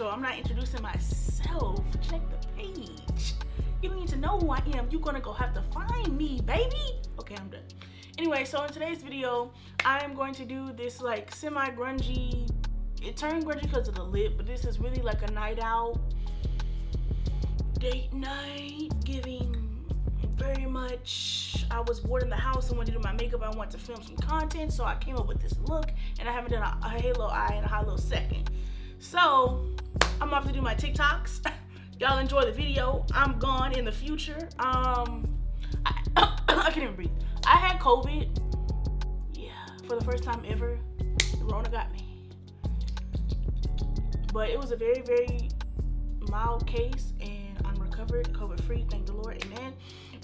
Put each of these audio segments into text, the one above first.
intro. I'm not introducing myself. Check the page. You don't need to know who I am. You're gonna go have to find me, baby. Okay, I'm done. Anyway, so in today's video, I am going to do this like semi-grungy. It turned grungy because of the lip, but this is really like a night out, date night, giving very much. I was bored in the house and wanted to do my makeup. I wanted to film some content, so I came up with this look, and I haven't done a halo eye in a high low second. So I'm off to do my TikToks. Y'all enjoy the video. I'm gone in the future. I can't even breathe. I had COVID. Yeah, for the first time ever. The Rona got me. But it was a very, very mild case, and I'm recovered, COVID free, thank the Lord, amen.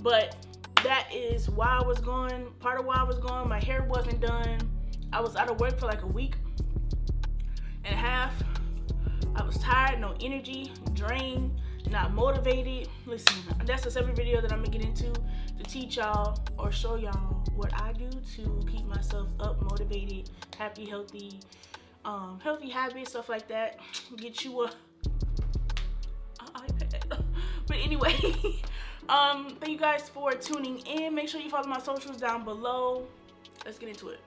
But that is why I was gone. Part of why I was gone, my hair wasn't done. I was out of work for like a week and a half. I was tired, no energy, drained, not motivated. Listen, that's a separate video that I'm gonna get into to teach y'all or show y'all what I do to keep myself up, motivated, happy, healthy, healthy habits, stuff like that. Get you a iPad. But anyway, thank you guys for tuning in. Make sure you follow my socials down below. Let's get into it.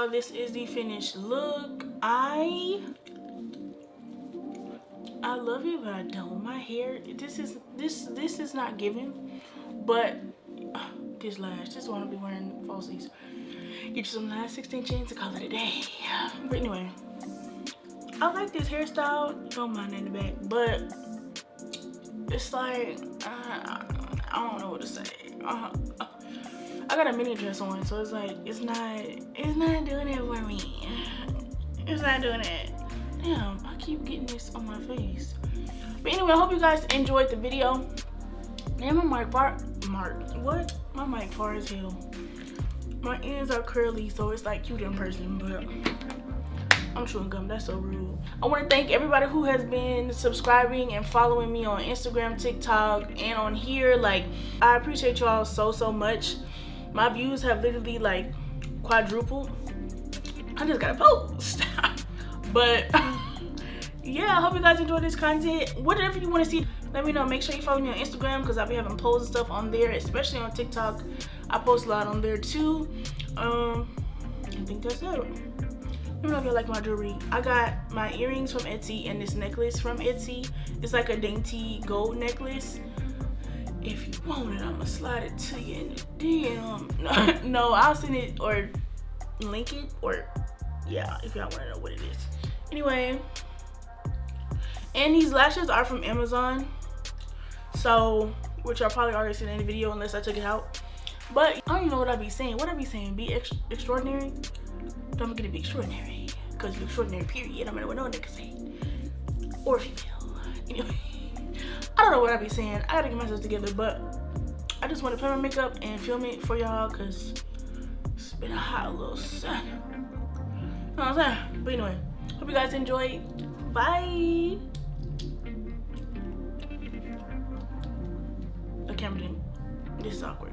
y'all, this is the finished look. I love it, but I don't. My hair, this is not giving, but this lash, this one I'll be wearing falsies. Get you some last extensions to call it a day. But anyway, I like this hairstyle. Don't mind in the back, but it's like I don't know what to say. I got a mini dress on, so it's like it's not doing it for me. It's not doing it. Damn, I keep getting this on my face. But anyway, I hope you guys enjoyed the video. And my mic far as hell. My ends are curly, so it's like cute in person, but I'm chewing gum. That's so rude. I want to thank everybody who has been subscribing and following me on Instagram, TikTok, and on here. Like, I appreciate y'all so much. My views have literally like quadrupled. I just gotta post. But yeah, I hope you guys enjoyed this content. Whatever you want to see, let me know. Make sure you follow me on Instagram because I'll be having polls and stuff on there, especially on TikTok. I post a lot on there too. I think that's it. Let me know if you like my jewelry. I got my earrings from Etsy and this necklace from Etsy. It's like a dainty gold necklace. If you want it, I'ma slide it to you in the DM. No, I'll send it or link it, or yeah, if y'all want to know what it is. Anyway, and these lashes are from Amazon, so which y'all probably already seen in the video unless I took it out. But I don't even know what I be saying. What I be saying? Be extraordinary. Don't forget to be extraordinary, because you're extraordinary. Period. I mean, what no one can say, or female. Anyway, I don't know what I be saying. I gotta get myself together, but I just want to play my makeup and film it for y'all because it's been a hot little sun. You know what I'm saying? But anyway, hope you guys enjoyed. Bye. The camera didn't. This is awkward.